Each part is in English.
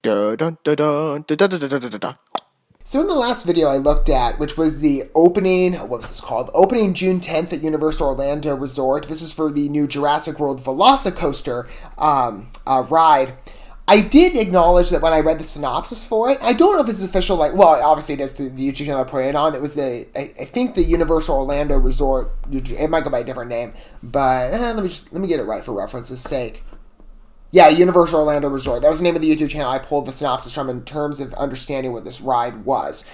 So in the last video I looked at, which was the opening, what was this called? Opening June 10th at Universal Orlando Resort. This is for the new Jurassic World VelociCoaster ride. I did acknowledge that when I read the synopsis for it, I don't know if it's official, well, obviously it is to the YouTube channel I put it on. It was I think the Universal Orlando Resort, it might go by a different name, but let me get it right for reference's sake. Yeah, Universal Orlando Resort. That was the name of the YouTube channel I pulled the synopsis from in terms of understanding what this ride was.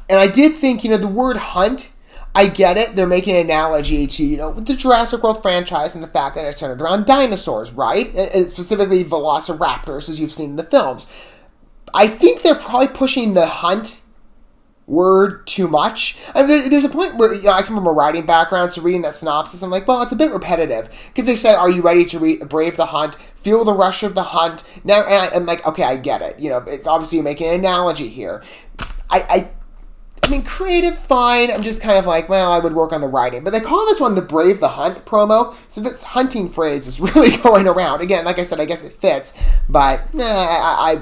And I did think, the word hunt, I get it. They're making an analogy to, the Jurassic World franchise and the fact that it's centered around dinosaurs, right? And specifically Velociraptors, as you've seen in the films. I think they're probably pushing the hunt word too much. And there's a point where I come from a writing background, so reading that synopsis, I'm like, well, it's a bit repetitive because they say, "Are you ready to brave the hunt? Feel the rush of the hunt." Now, and I'm like, okay, I get it. It's obviously you're making an analogy here. I mean, creative, fine. I'm just kind of like, well, I would work on the writing. But they call this one the Brave the Hunt promo. So this hunting phrase is really going around. Again, like I said, I guess it fits. But I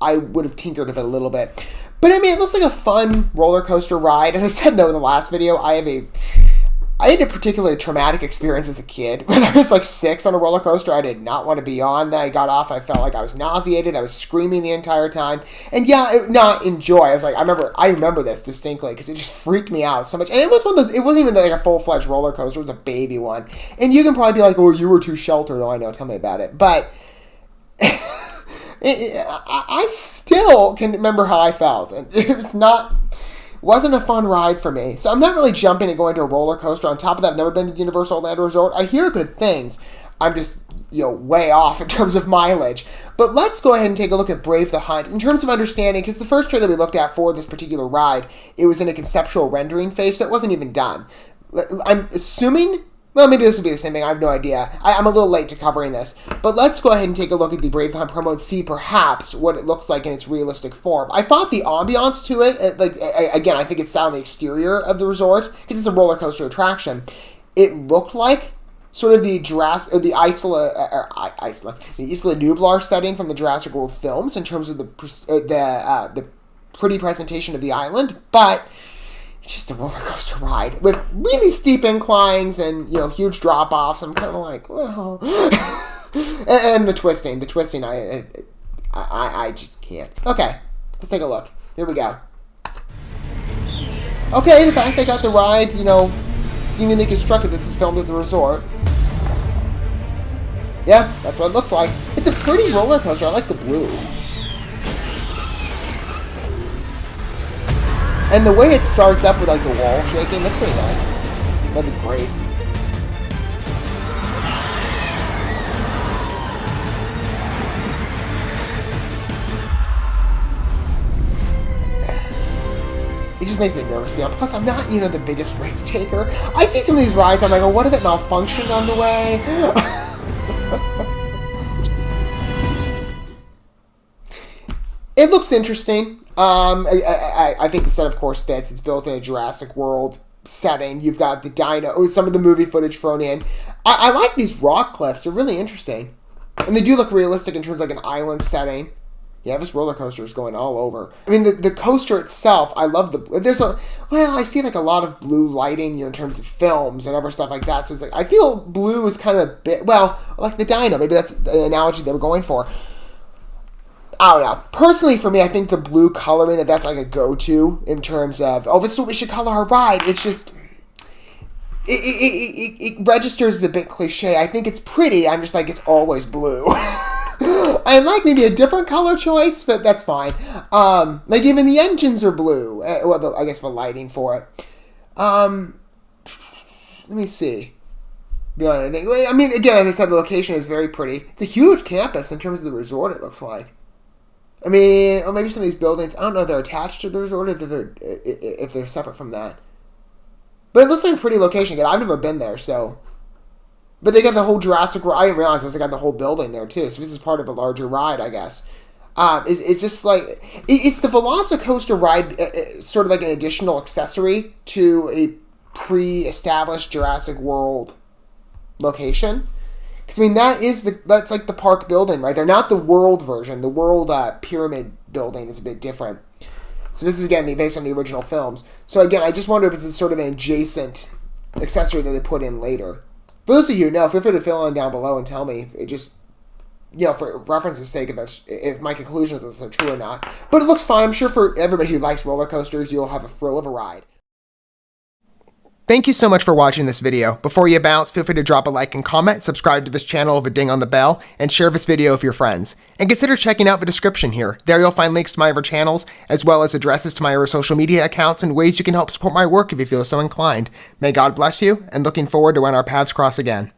would have tinkered with it a little bit. But I mean, it looks like a fun roller coaster ride. As I said, though, in the last video, I had a particularly traumatic experience as a kid. When I was 6 on a roller coaster, I did not want to be on. Then I got off, I felt like I was nauseated. I was screaming the entire time. And yeah, not enjoy. I was like, I remember this distinctly because it just freaked me out so much. And it was one of those, it wasn't even like a full-fledged roller coaster. It was a baby one. And you can probably be like, oh, you were too sheltered. Oh, I know. Tell me about it. But I still can remember how I felt. And it wasn't a fun ride for me. So I'm not really jumping and going to a roller coaster. On top of that, I've never been to the Universal Orlando Resort. I hear good things. I'm just, way off in terms of mileage. But let's go ahead and take a look at Brave the Hunt. In terms of understanding, because the first trailer we looked at for this particular ride, it was in a conceptual rendering phase, so it wasn't even done. I'm assuming, well, maybe this will be the same thing. I have no idea. I'm a little late to covering this. But let's go ahead and take a look at the Brave the Hunt promo and see perhaps what it looks like in its realistic form. I thought the ambiance to it, again, I think it's on the exterior of the resort, because it's a roller coaster attraction. It looked like sort of the Isla Nublar setting from the Jurassic World films in terms of the pretty presentation of the island, but it's just a roller coaster ride with really steep inclines and, huge drop-offs. I'm kind of like, well. and the twisting, I just can't. Okay, let's take a look. Here we go. Okay, the fact they got the ride, seemingly constructed, this is filmed at the resort. Yeah, that's what it looks like. It's a pretty roller coaster. I like the blue. And the way it starts up with the wall shaking, that's pretty nice. By the grates. It just makes me nervous, to be honest. Plus, I'm not, the biggest risk taker. I see some of these rides, I'm like, oh, what if it malfunctioned on the way? It looks interesting. I think the set, of course, fits. It's built in a Jurassic World setting. You've got the dino, some of the movie footage thrown in. I like these rock cliffs. They're really interesting. And they do look realistic in terms of an island setting. Yeah, this roller coaster is going all over. I mean, the coaster itself, I love I see a lot of blue lighting, in terms of films and other stuff like that. So it's I feel blue is kind of a bit, like the dino. Maybe that's the analogy they were going for. I don't know. Personally, for me, I think the blue coloring, that's a go-to in terms of, this is what we should color our ride. It's just, it registers as a bit cliche. I think it's pretty. I'm just it's always blue. I like maybe a different color choice, but that's fine. Even the engines are blue. I guess the lighting for it. Let me see. Beyond anything. I mean, again, as I said, the location is very pretty. It's a huge campus in terms of the resort, it looks like. I mean, or maybe some of these buildings, I don't know if they're attached to the resort or if they're separate from that. But it looks like a pretty location. Again, I've never been there, so. But they got the whole Jurassic World. I didn't realize they got the whole building there, too. So this is part of a larger ride, I guess. It's just it's the VelociCoaster ride, sort of like an additional accessory to a pre-established Jurassic World location. Because, I mean, that's like the park building, right? They're not the world version. The world pyramid building is a bit different. So this is, again, based on the original films. So, again, I just wonder if it's sort of an adjacent accessory that they put in later. For those of you who know, feel free to fill in down below and tell me if it just, for reference's sake, if my conclusions are true or not. But it looks fine. I'm sure for everybody who likes roller coasters, you'll have a thrill of a ride. Thank you so much for watching this video. Before you bounce, feel free to drop a like and comment, subscribe to this channel with a ding on the bell, and share this video with your friends. And consider checking out the description here. There you'll find links to my other channels, as well as addresses to my other social media accounts and ways you can help support my work if you feel so inclined. May God bless you, and looking forward to when our paths cross again.